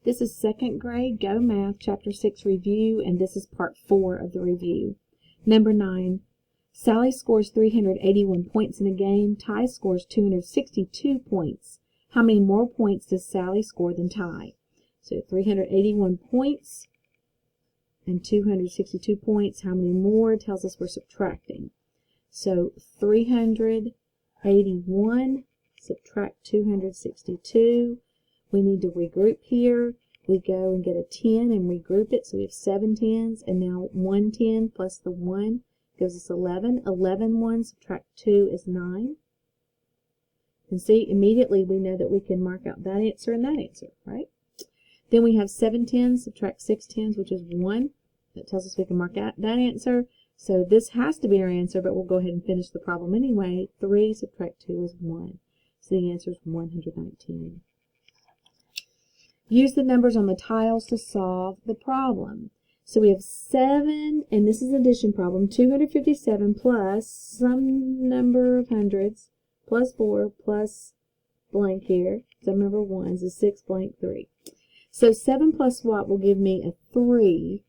This is second grade GoMath Chapter 6 review, and this is part 4 of the review. Number 9. Sally scores 381 points in a game. Ty scores 262 points. How many more points does Sally score than Ty? So 381 points and 262 points. How many more? It tells us we're subtracting. So 381 subtract 262. We need to regroup here. We go and get a 10 and regroup it. So we have 7 10s, and now 1 10 plus the 1 gives us 11. 11 1 subtract 2 is 9. And see, immediately we know that we can mark out that answer and that answer, right? Then we have 7 10s, subtract 6 10s, which is 1. That tells us we can mark out that answer. So this has to be our answer, but we'll go ahead and finish the problem anyway. 3 subtract 2 is 1. So the answer is 119. Use the numbers on the tiles to solve the problem. So we have 7, and this is an addition problem, 257 plus some number of hundreds, plus 4, plus blank here, some number of ones is 6 blank 3. So 7 plus what will give me a 3,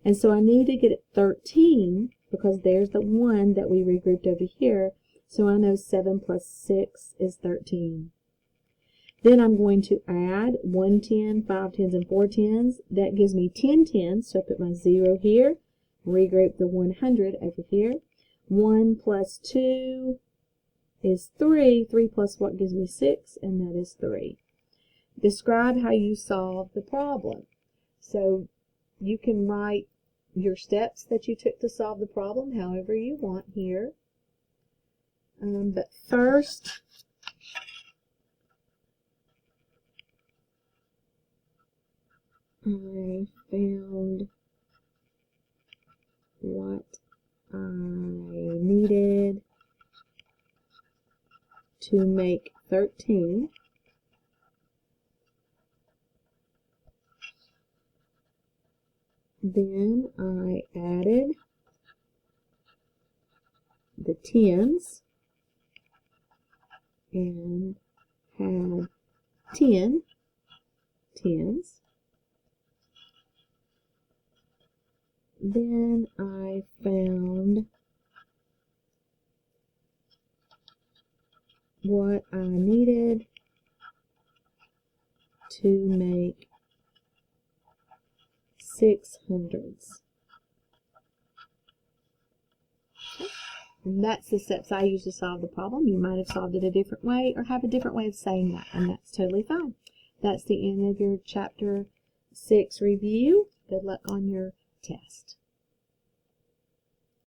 and so I need to get it 13, because there's the 1 that we regrouped over here, so I know 7 plus 6 is 13. Then I'm going to add 1 10, 5 10s, and 4 10s. That gives me 10 10s, so I put my 0 here, regroup the 100 over here. 1 plus 2 is 3. 3 plus what gives me 6, and that is 3. Describe how you solve the problem. So you can write your steps that you took to solve the problem however you want here. But first, I found what I needed to make 13. Then I added the 10s and had 10 10s. Then I found what I needed to make 600s. And that's the steps I use to solve the problem. You might have solved it a different way or have a different way of saying that, and that's totally fine. That's the end of your Chapter 6 review. Good luck on your test.